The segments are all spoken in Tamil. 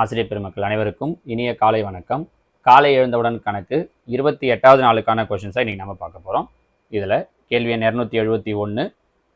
ஆசிரியர் பெருமக்கள் அனைவருக்கும் இனிய காலை வணக்கம். காலை எழுந்தவுடன் கணக்கு 28வது நாளுக்கான கொஷின்ஸை இன்றைக்கி நம்ம பார்க்க போகிறோம். இதில் கேள்வி எண் 271,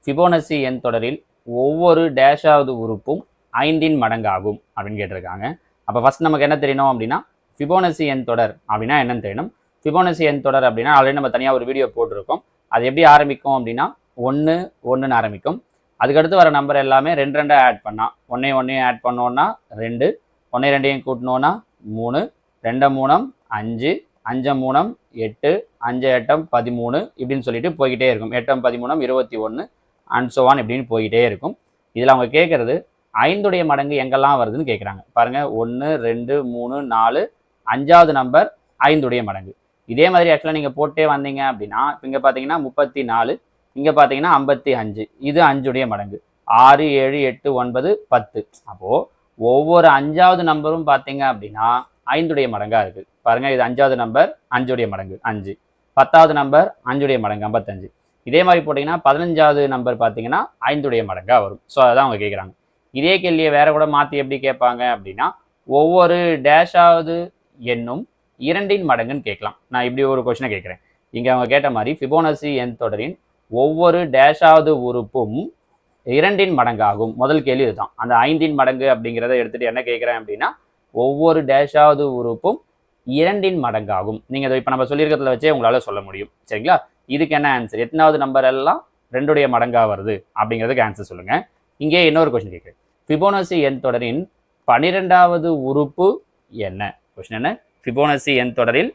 ஃபிபோனசி எண் தொடரில் ஒவ்வொரு டேஷாவது உறுப்பும் 5 மடங்காகும் அப்படின்னு கேட்டிருக்காங்க. அப்போ ஃபஸ்ட் நமக்கு என்ன தெரியணும் அப்படின்னா, ஃபிபோனசி எண் தொடர் அப்படின்னா என்னன்னு தெரியணும். ஃபிபோனசி எண் தொடர் அப்படின்னா ஆல்ரெடி நம்ம தனியாக ஒரு வீடியோ போட்டிருக்கோம். அது எப்படி ஆரம்பிக்கும் அப்படின்னா 1 1ன்னு ஆரம்பிக்கும். அதுக்கடுத்து வர நம்பர் எல்லாமே 2 2 ஆட் பண்ணால் 1 1 ஆட் பண்ணோன்னா 2, 1 2 கூட்டினோன்னா 3, 2 3 5, 5 3 8, 5 8 13 இப்படின்னு சொல்லிட்டு போய்கிட்டே இருக்கும். 8 13 21 அண்ட் ஸோ ஆன் இப்படின்னு போய்கிட்டே இருக்கும். இதில் அவங்க கேட்குறது 5உடைய மடங்கு எங்கெல்லாம் வருதுன்னு கேட்குறாங்க. பாருங்கள், 1 2 3 4, 5வது நம்பர் 5உடைய மடங்கு. இதே மாதிரி ஆக்சுவலாக நீங்கள் போட்டே வந்தீங்க அப்படின்னா இப்போ இங்கே பார்த்தீங்கன்னா 34, இங்கே பார்த்தீங்கன்னா 55, இது 5உடைய மடங்கு. 6 7 8 9 10. அப்போது ஒவ்வொரு 5வது நம்பரும் பார்த்தீங்க அப்படின்னா 5உடைய மடங்காக இருக்குது. பாருங்கள், இது 5வது நம்பர் 5உடைய மடங்கு 5, 10வது நம்பர் 5உடைய மடங்கு 55. இதே மாதிரி போட்டிங்கன்னா 15வது நம்பர் பார்த்தீங்கன்னா 5உடைய மடங்காக வரும். ஸோ அதான் அவங்க கேட்குறாங்க. இதே கேள்வியை வேற கூட மாற்றி எப்படி கேட்பாங்க அப்படின்னா, ஒவ்வொரு டேஷாவது எண்ணும் 2 மடங்குன்னு கேட்கலாம். நான் இப்படி ஒரு கொஸ்டினை கேட்குறேன். இங்கே அவங்க கேட்ட மாதிரி ஃபிபோனசி எண் தொடரின் ஒவ்வொரு டேஷாவது உறுப்பும் 2 மடங்காகும். முதல் கேள்வி இதுதான். அந்த 5 மடங்கு அப்படிங்கிறத எடுத்துகிட்டு என்ன கேட்குறேன் அப்படின்னா, ஒவ்வொரு டேஷாவது உறுப்பும் 2 மடங்காகும். நீங்கள் இதை இப்போ நம்ம சொல்லியிருக்கிறதுல வச்சே உங்களால் சொல்ல முடியும். சரிங்களா? இதுக்கு என்ன ஆன்சர்? எத்தனாவது நம்பர் எல்லாம் 2உடைய மடங்காக வருது அப்படிங்கிறதுக்கு ஆன்சர் சொல்லுங்கள். இங்கே இன்னொரு கொஸ்டின் கேட்குறேன். ஃபிபோனசி எண் தொடரின் 12வது உறுப்பு என்ன? கொஸ்டின் என்ன? ஃபிபோனசி எண் தொடரில்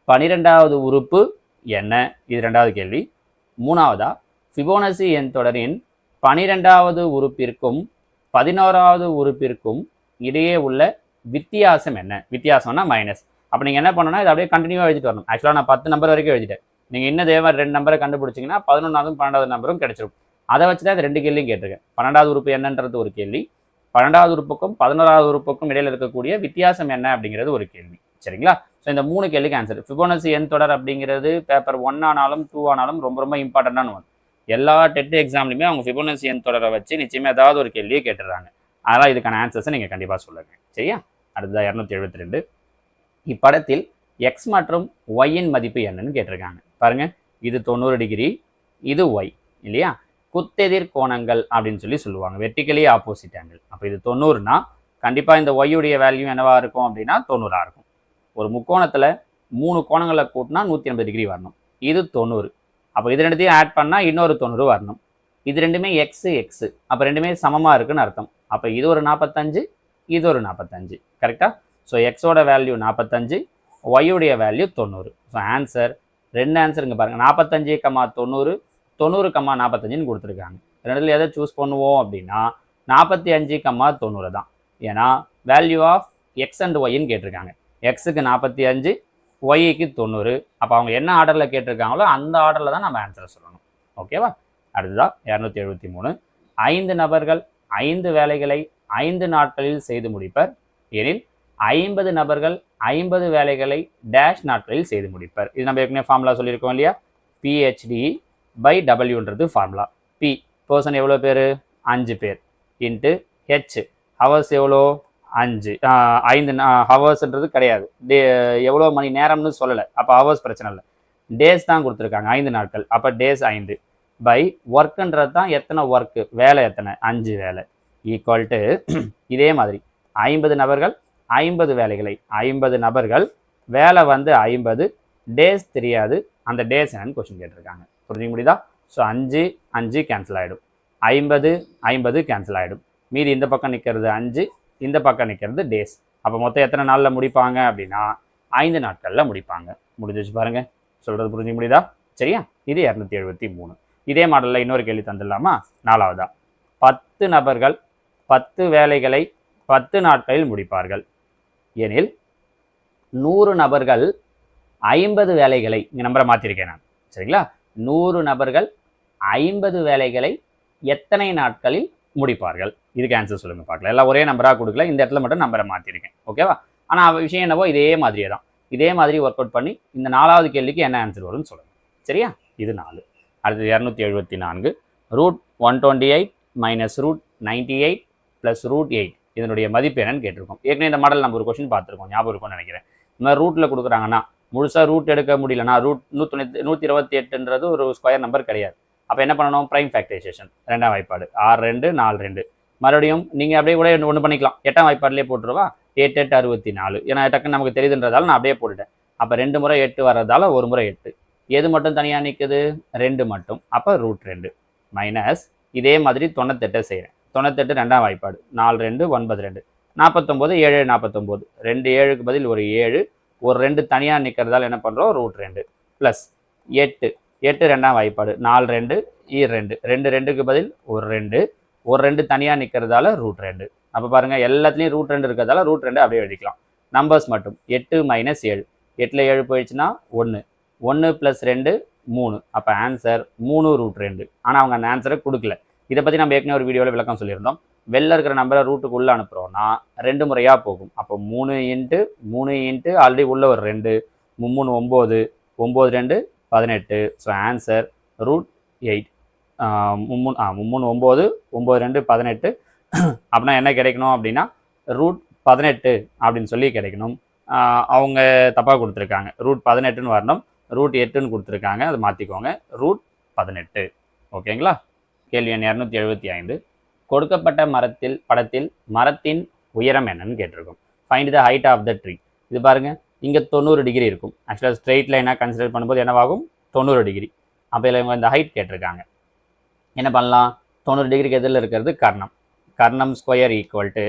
12வது உறுப்பு என்ன? இது 2வது கேள்வி. 3வதா, ஃபிபோனசி எண் தொடரின் 12வது உறுப்பிற்கும் 11வது உறுப்பிற்கும் இடையே உள்ள வித்தியாசம் என்ன? வித்தியாசம்னா மைனஸ். அப்போ நீங்கள் என்ன பண்ணணும்னா இதை அப்படியே கண்டினியூவாக எழுதிட்டு வரணும். ஆக்சுவலாக நான் 10 நம்பர் வரைக்கும் எழுதிட்டேன். நீங்கள் இன்னும் இதே மாதிரி 2 நம்பரை கண்டுபிடிச்சிங்கன்னா 11வது 12வது நம்பரும் கிடைச்சிடும். அதை வச்சு தான் இந்த 2 கேள்வியும் கேட்டிருக்கேன். 12வது உறுப்பு என்னன்றது ஒரு கேள்வி, 12வது உறுப்புக்கும் 11வது உறுப்புக்கும் இடையில் இருக்கக்கூடிய வித்தியாசம் என்ன அப்படிங்கிறது ஒரு கேள்வி. சரிங்களா? ஸோ இந்த 3 கேள்விக்கு ஆன்சர். ஃபிபோனசி எண் தொடர் அப்படிங்கிறது பேப்பர் 1 ஆனாலும் 2 ஆனாலும் ரொம்ப ரொம்ப இம்பார்ட்டண்டான ஒன்று. எல்லா டெட் எக்ஸாம்லையுமே அவங்க ஃபிபோனசி எண் தொடரை வச்சு நிச்சயமாக ஏதாவது ஒரு கேள்வியை கேட்டுடுறாங்க. அதனால் இதுக்கான ஆன்சர்ஸை நீங்கள் கண்டிப்பாக சொல்லுங்கள். சரியா? அடுத்தது 272. இப்படத்தில் எக்ஸ் மற்றும் ஒய்யின் மதிப்பு என்னன்னு கேட்டிருக்காங்க. பாருங்கள், இது 90 டிகிரி, இது ஒய் இல்லையா? குத்தெதிர் கோணங்கள் அப்படின்னு சொல்லி சொல்லுவாங்க. Vertically opposite angle. அப்போ இது 90னா கண்டிப்பாக இந்த ஒய்யுடைய வேல்யூ என்னவாக இருக்கும் அப்படின்னா 90ஆக இருக்கும். ஒரு முக்கோணத்தில் 3 கோணங்களை கூட்டினா 180 டிகிரி வரணும். இது 90. அப்போ இது ரெண்டுத்தையும் ஆட் பண்ணால் இன்னொரு 90 வரணும். இது ரெண்டுமே எக்ஸு எக்ஸு, அப்போ ரெண்டுமே சமமாக இருக்குன்னு அர்த்தம். அப்போ இது ஒரு 45, இது ஒரு 45. கரெக்டாக? ஸோ எக்ஸோட வேல்யூ 45, ஒய்யுடைய வேல்யூ 90. ஸோ ஆன்சர் 2 ஆன்சருங்க பாருங்கள். 45, 90, 90, 45ன்னு கொடுத்துருக்காங்க. ரெண்டுத்தில் எதை சூஸ் பண்ணுவோம் அப்படின்னா 45, 90 தான். ஏன்னா வேல்யூ ஆஃப் எக்ஸ் அண்ட் ஒய்ன்னு கேட்டிருக்காங்க. எக்ஸுக்கு 45, ஒய்க்கு 90. அப்போ அவங்க என்ன ஆர்டரில் கேட்டிருக்காங்களோ அந்த ஆர்டரில் தான் நம்ம ஆன்சரை சொல்லணும். ஓகேவா? அடுத்ததான் 273. 5 நபர்கள் 5 வேலைகளை 5 நாட்களில் செய்து முடிப்பர் எனில் 50 நபர்கள் 50 வேலைகளை டேஷ் நாட்களில் செய்து முடிப்பர். இது நம்ம ஏற்கனவே ஃபார்முலா சொல்லியிருக்கோம் இல்லையா? PHD/Wன்றது ஃபார்முலா. பி பர்சன் எவ்வளோ பேர்? 5 பேர் இன்ட்டு ஹெச் ஹவர்ஸ் எவ்வளோ? 5 ஹவர்ஸ்ன்றது கிடையாது. எவ்வளோ மணி நேரம்னு சொல்லலை. அப்போ ஹவர்ஸ் பிரச்சனை இல்லை, டேஸ் தான் கொடுத்துருக்காங்க. 5 நாட்கள். அப்போ டேஸ் 5 பை ஒர்க்குன்றது தான் எத்தனை ஒர்க்கு, வேலை எத்தனை? 5 வேலை ஈக்குவல் டு இதே மாதிரி 50 நபர்கள் 50 வேலைகளை 50 நபர்கள் வேலை வந்து 50, டேஸ் தெரியாது. அந்த டேஸ் என்னன்னு கொஸ்டின் கேட்டிருக்காங்க. புரிஞ்சுக்க முடியுதா? ஸோ 5 5 கேன்சல் ஆகிடும், 50 50 கேன்சல் ஆகிடும். மீதி இந்த பக்கம் நிற்கிறது 5, இந்த பக்கம் நிற்கிறது டேஸ். அப்போ மொத்தம் எத்தனை நாளில் முடிப்பாங்க அப்படின்னா 5 நாட்களில் முடிப்பாங்க. முடிஞ்சு வச்சு பாருங்கள். சொல்கிறது புரிஞ்சுக்க முடியுதா? சரியா? இது 273. இதே மாடலில் இன்னொரு கேள்வி தந்துடலாமா? 4வதா, 10 நபர்கள் 10 வேலைகளை 10 நாட்களில் முடிப்பார்கள் எனில் 100 நபர்கள் 50 வேலைகளை, இங்கே நம்பரை மாற்றிருக்கேன் நான். சரிங்களா? 100 நபர்கள் 50 வேலைகளை எத்தனை நாட்களில் முடிப்பார்கள்? இதுக்கு ஆன்சர் சொல்லுங்கள் பார்க்கலாம். எல்லாம் ஒரே நம்பராக கொடுக்கல, இந்த இடத்துல மட்டும் நம்பரை மாற்றிருக்கேன். ஓகேவா? ஆனால் விஷயம் என்னவோ இதே மாதிரியே தான். இதே மாதிரி ஒர்க் அவுட் பண்ணி இந்த 4வது கேள்விக்கு என்ன ஆன்சர் வரும்னு சொல்லுங்கள். சரியா? இது 4. அடுத்தது 274. √128 - √98 + √8 இதனுடைய மதிப்பு என்னன்னு கேட்டிருக்கோம். ஏற்கனவே இந்த மாடல் நம்ம ஒரு கொஸ்டின் பார்த்துருக்கோம், ஞாபகம் இருக்கும்னு நினைக்கிறேன். இந்த மாதிரி ரூட்டில் கொடுக்குறாங்கன்னா முழுசாக ரூட் எடுக்க முடியலன்னா ரூட் 128ன்றது ஒரு ஸ்கொயர் நம்பர் கிடையாது. அப்போ என்ன பண்ணணும்? ப்ரைம் ஃபேக்டரைசேஷன், ரெண்டாம் வாய்ப்பாடு 6 2 4 2. மறுபடியும் நீங்கள் அப்படியே கூட ஒன்று பண்ணிக்கலாம், 8ஆம் வாய்ப்பாடுலேயே போட்டுருவா. 8 8 64. ஏன்னா டக்குன்னு நமக்கு தெரியுதுன்றதால நான் அப்படியே போட்டுட்டேன். அப்போ 2 முறை 8 வர்றதால ஒரு முறை 8. எது மட்டும் தனியாக நிற்குது? 2 மட்டும். அப்போ √2 மைனஸ் இதே மாதிரி 98 செய்கிறேன். 98 ரெண்டாம் வாய்ப்பாடு 4 2 9 2 49 7 49. 2 7க்கு பதில் ஒரு 7, ஒரு 2 தனியாக நிற்கிறதால என்ன பண்ணுறோம்? √2 ப்ளஸ் 8 8 ரெண்டாம் வாய்ப்பாடு 4 2 2 2 2க்கு பதில் ஒரு 2, ஒரு 2 தனியாக நிற்கிறதால √2. அப்போ பாருங்கள் எல்லாத்துலேயும் √2 இருக்கிறதால √2 அப்படியே எழுதிக்கலாம். நம்பர்ஸ் மட்டும் 8 மைனஸ் 7, 8ல் 7 போயிடுச்சுன்னா 1, 1 + 2 3. அப்போ ஆன்சர் 3√2. ஆனால் அவங்க அந்த ஆன்சரை கொடுக்கல. இதை பற்றி நம்ம ஏற்கனவே ஒரு வீடியோவில் விளக்கம் சொல்லியிருந்தோம். வெளில இருக்கிற நம்பரை ரூட்டுக்கு உள்ளே அனுப்புகிறோன்னா 2 முறையாக போகும். அப்போ 3 × 3 ஆல்ரெடி உள்ள ஒரு 2, 3 9, 9 2 18. So answer √8. 3 9 9 2 18. அப்படின்னா என்ன கிடைக்கணும் அப்படின்னா √18 அப்படின்னு சொல்லி கிடைக்கணும். அவங்க தப்பாக கொடுத்துருக்காங்க. √18ன்னு வரணும், √8ன்னு கொடுத்துருக்காங்க. அதை மாற்றிக்கோங்க, √18. ஓகேங்களா? கேள்வி எண் 275. கொடுக்கப்பட்ட படத்தில் மரத்தின் உயரம் என்னன்னு கேட்டிருக்கோம். Find the height of the tree. இது பாருங்க, இங்கே 90 டிகிரி இருக்கும். ஆக்சுவலாக ஸ்ட்ரெயிட் லைனாக கன்சிடர் பண்ணும்போது என்னவாகும்? 90 டிகிரி. அப்போ இதில் இவங்க இந்த ஹைட் கேட்டிருக்காங்க. என்ன பண்ணலாம்? 90 டிகிரிக்கு எதிரில் இருக்கிறது கர்ணம். கர்ணம் ஸ்கொயர் ஈக்குவல் டு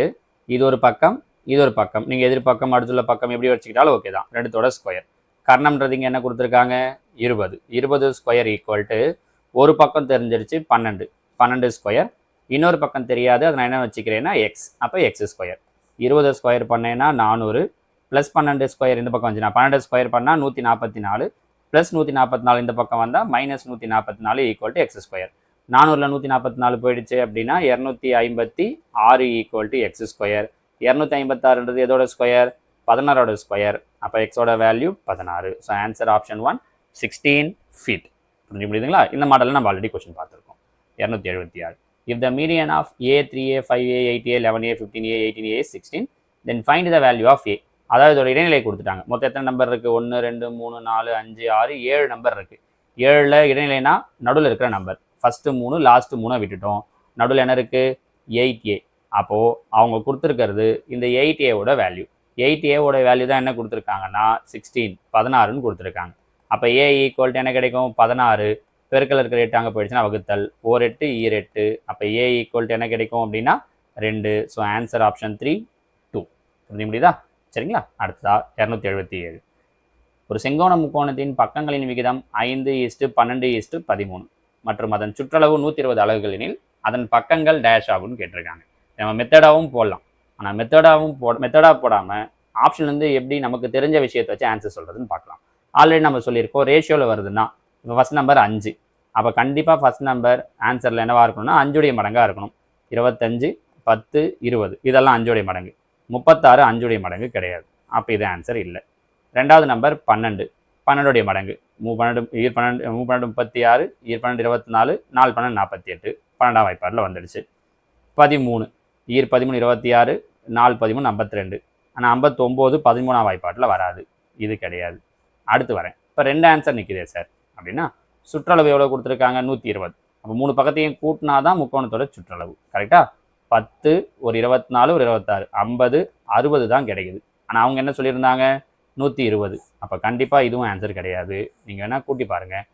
இது ஒரு பக்கம் இது ஒரு பக்கம். நீங்கள் எதிர்பக்கம் அடுத்துள்ள பக்கம் எப்படி வச்சுக்கிட்டாலும் ஓகே தான், ரெண்டுத்தோட ஸ்கொயர். கர்ணம்ன்றது இங்கே என்ன கொடுத்துருக்காங்க? 20. 20 ஸ்கொயர் ஈக்குவல் டு ஒரு பக்கம் தெரிஞ்சிருச்சு 12, 12 ஸ்கொயர். இன்னொரு பக்கம் தெரியாது, அதை நான் என்ன வச்சுக்கிறேன்னா எக்ஸ். அப்போ எக்ஸ் ஸ்கொயர். 20 ஸ்கொயர் பண்ணேன்னா 400 ப்ளஸ் 12 ஸ்கொயர் இந்த பக்கம் வந்துச்சுன்னா 12 ஸ்கொயர் பண்ணால் 144 ப்ளஸ் 144 இந்த பக்கம் வந்தால் -144 ஈக்குவல் டு எக்ஸ் ஸ்கொயர். 400ல் 144 போயிடுச்சு அப்படின்னா 256 ஈக்குவல் டு எக்ஸ் ஸ்கொயர். 256ன்றது எதோட ஸ்கொயர்? 16ஓட ஸ்கொயர். அப்போ எக்ஸோட value 16. So answer option 1 16 feet. புரிஞ்சு முடியுதுங்களா? இந்த மாடலில் நம்ம ஆல்ரெடி கொஸ்டின் பார்த்துருக்கோம். 276. If the median of A 3A 5A 8A 11A 15A 18A is 16, then find the value of A. அதாவது இதோட இடைநிலை கொடுத்துட்டாங்க. மொத்தம் எத்தனை நம்பர் இருக்குது? 1 2 3 4 5 6 7 நம்பர் இருக்குது. 7ல் இடைநிலைனா நடுவில் இருக்கிற நம்பர். ஃபஸ்ட்டு 3 லாஸ்ட்டு 3 விட்டுட்டோம். நடுவில் என்ன இருக்குது? 8A. அப்போது அவங்க கொடுத்துருக்கிறது இந்த 8Aவோட வேல்யூ. 8Aவோட வேல்யூ தான் என்ன கொடுத்துருக்காங்கன்னா 16 16ன்னு கொடுத்துருக்காங்க. அப்போ A ஈக்குவல் டு என்ன கிடைக்கும்? 16. பெருக்கல் இருக்கிற 8 அங்கே போயிடுச்சுன்னா வகுத்தல் 4 8 8. அப்போ A ஈக்குவல் டு என்ன கிடைக்கும் அப்படின்னா 2. So answer option 3 2. புரிஞ்சு முடியுதா? சரிங்களா? அடுத்ததா 277. ஒரு செங்கோண முக்கோணத்தின் பக்கங்களின் விகிதம் 5:12:13 மற்றும் அதன் சுற்றளவு 120 அலகுகள் எனில் அதன் பக்கங்கள் டேஷ் ஆகும்னு கேட்டிருக்காங்க. நம்ம மெத்தடாகவும் போடலாம். ஆனால் மெத்தடாக போடாமல் ஆப்ஷன்லேருந்து எப்படி நமக்கு தெரிஞ்ச விஷயத்தை வச்சு ஆன்சர் சொல்கிறதுன்னு பார்க்கலாம். ஆல்ரெடி நம்ம சொல்லியிருக்கோம், ரேஷியோவில் வருதுன்னா இப்போ ஃபஸ்ட் நம்பர் 5. அப்போ கண்டிப்பாக ஃபஸ்ட் நம்பர் ஆன்சரில் என்னவாக இருக்கணும்னா 5உடைய மடங்காக இருக்கணும். 25 10 20 இதெல்லாம் 5உடைய மடங்கு. 36 5உடைய மடங்கு கிடையாது. அப்போ இது ஆன்சர் இல்லை. ரெண்டாவது நம்பர் 12 12உடைய மடங்கு. 12 36 12 24 4 12 48 12ஆம் வாய்ப்பாடில் வந்துடுச்சு. 13 13 26 4 13 52. ஆனால் 59 13ஆம் வாய்ப்பாட்டில் வராது. இது கிடையாது. அடுத்து வரேன். இப்போ 2 ஆன்சர் நிற்குதே சார் அப்படின்னா சுற்றளவு எவ்வளோ கொடுத்துருக்காங்க? 120. அப்போ 3 பக்கத்தையும் கூட்டினா தான் முக்கோணத்தோட சுற்றளவு. கரெக்டாக? 10 ஒரு 24 ஒரு 26 50 60 தான் கிடைக்குது. ஆனால் அவங்க என்ன சொல்லியிருந்தாங்க? 120. அப்போ கண்டிப்பாக இதுவும் ஆன்சர் கிடையாது. நீங்கள் வேணால் கூட்டி பாருங்கள்,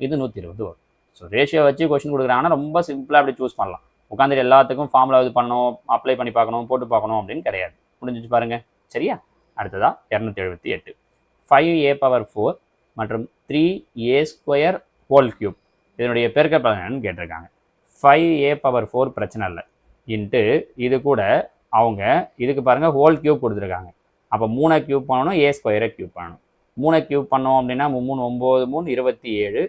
இது 120 வரும். ஸோ ரேஷியோ வச்சு கொஸ்டின் கொடுக்குறாங்கன்னா ரொம்ப சிம்பிளாக அப்படி சூஸ் பண்ணலாம். உட்காந்துட்டு எல்லாத்துக்கும் ஃபார்முலா இது பண்ணணும், அப்ளை பண்ணி பார்க்கணும், போட்டு பார்க்கணும் அப்படின்னு கிடையாது. முடிஞ்சிச்சு பாருங்கள். சரியா? அடுத்ததாக 278. 5A⁴ மற்றும் 3A² ஹோல் கியூப் இதனுடைய பெருக்கல் என்னன்னு கேட்டிருக்காங்க. 5A⁴ பிரச்சனை இல்லை. இன்ட்டு இது கூட அவங்க இதுக்கு பாருங்கள் ஹோல் கியூப் கொடுத்துருக்காங்க. அப்போ 3 கியூப் பண்ணணும், A² கியூப் பண்ணணும். 3 கியூப் பண்ணோம் அப்படின்னா 3 9 3 27.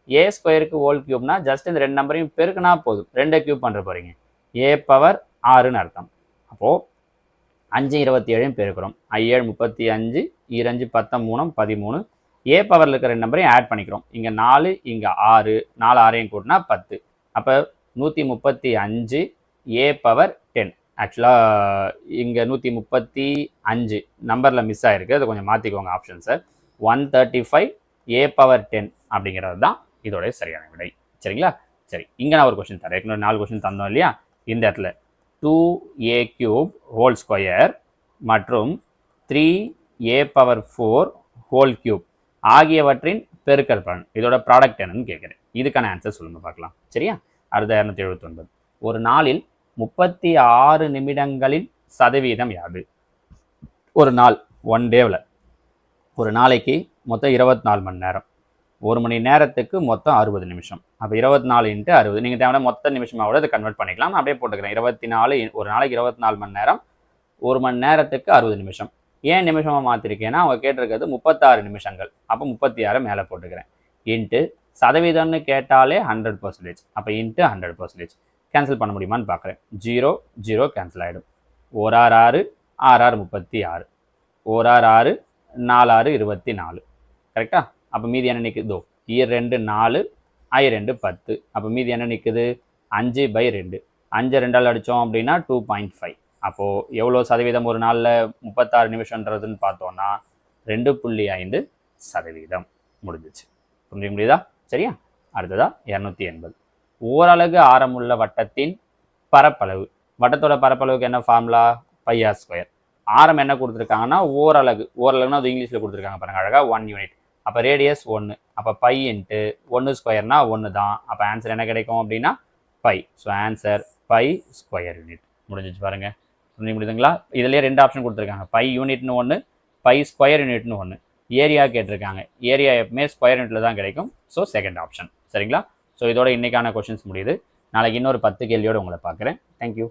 A² ஹோல் கியூப்னா ஜஸ்ட் இந்த 2 நம்பரையும் பெருக்குனா போதும். 2 கியூப் பண்ணுற போகிறீங்க. A⁴ அர்த்தம். அப்போது 5 27 பெருக்கிறோம். 7 35 2 10 13. A பவரில் இருக்கிற 2 நம்பரையும் ஆட் பண்ணிக்கிறோம். இங்கே 4 இங்கே 6 4 6 கூட்டினா 10. அப்போ 135 A⁴ 10 ஆக்சுவலாக இங்கே 135 நம்பரில் மிஸ் ஆகிருக்கு, அதை கொஞ்சம் மாற்றிக்கோங்க ஆப்ஷன்ஸை. 135 a⁻10 அப்படிங்கிறது தான் இதோடைய சரியான விடை. சரிங்களா? சரி, இங்கே நான் ஒரு கொஸ்டின் தரேன். ஏற்கனவே 4 கொஸ்டின் தந்தோம் இல்லையா? இந்த இடத்துல 2a³ மற்றும் 3a⁴ ஆகியவற்றின் பெருக்கல் பலன், இதோட ப்ராடக்ட் என்னன்னு கேட்குறேன். இதுக்கான ஆன்சர் சொல்லுங்க பார்க்கலாம். சரியா? அடுத்த 279. ஒரு நாளில் 36 நிமிடங்களின் சதவீதம் யாது? ஒரு நாள், ஒன் டேவில், ஒரு நாளைக்கு மொத்தம் 24 மணி நேரம், ஒரு மணி நேரத்துக்கு மொத்தம் 60 நிமிஷம். அப்போ 24 × 60, நீங்கள் தேவையான மொத்த நிமிஷமாக கூட இதை கன்வெர்ட் பண்ணிக்கலாம். நான் அப்படியே போட்டுக்கிறேன். 24, ஒரு நாளைக்கு 24 மணி நேரம், ஒரு மணி நேரத்துக்கு 60 நிமிஷம். ஏன் நிமிஷமாக மாற்றிருக்கேன்னா அவங்க கேட்டிருக்கிறது 36 நிமிஷங்கள், அப்போ 36 மேலே போட்டுக்கிறேன். இன்ட்டு சதவீதம்னு கேட்டாலே 100%, அப்போ இன்ட்டு 100%. கேன்சல் பண்ண முடியுமான்னு பார்க்குறேன். 0 0 கேன்சல் ஆகிடும். 1 6 6 6 36, 1 6 6 4 6 24. கரெக்டா? அப்போ மீதி என்ன நிற்குதோ 2 4 2 10. அப்போ மீதி என்ன நிற்குது? 5/2. 5 2ஆல் அடித்தோம் அப்படின்னா 2.5. அப்போது எவ்வளோ சதவீதம் ஒரு நாளில் 36 நிமிஷன்றதுன்னு பார்த்தோன்னா 2.5%. முடிஞ்சிச்சு. புரிஞ்சுக்க முடியுதா? சரியா? அடுத்ததா 280. ஓரலகு ஆரமுள்ள வட்டத்தின் பரப்பளவு. வட்டத்தோட பரப்பளவுக்கு என்ன ஃபார்முலா? πr². ஆரம் என்ன கொடுத்துருக்காங்கன்னா ஓரலகு. ஓரலகுனா அது இங்கிலீஷில் கொடுத்துருக்காங்க பாருங்க அழகாக, 1 யூனிட். அப்போ ரேடியஸ் 1. அப்போ π × 1² 1 தான். அப்போ ஆன்சர் என்ன கிடைக்கும் அப்படின்னா π. So answer π² unit. முடிஞ்சிச்சு பாருங்க. புரிஞ்சு முடியுதுங்களா? இதுலேயே 2 ஆப்ஷன் கொடுத்துருக்காங்க. π யூனிட்னு ஒன்று, π² யூனிட்னு ஒன்று. ஏரியா கேட்டிருக்காங்க. ஏரியா எப்பவுமே ஸ்கொயர் யூனிட்டில் தான் கிடைக்கும். So second option. சரிங்களா? ஸோ இதோட இன்றைக்கான கொஷின்ஸ் முடியுது. நாளைக்கு இன்னொரு 10 கேள்வியோடு உங்களை பார்க்குறேன். தேங்க்யூ.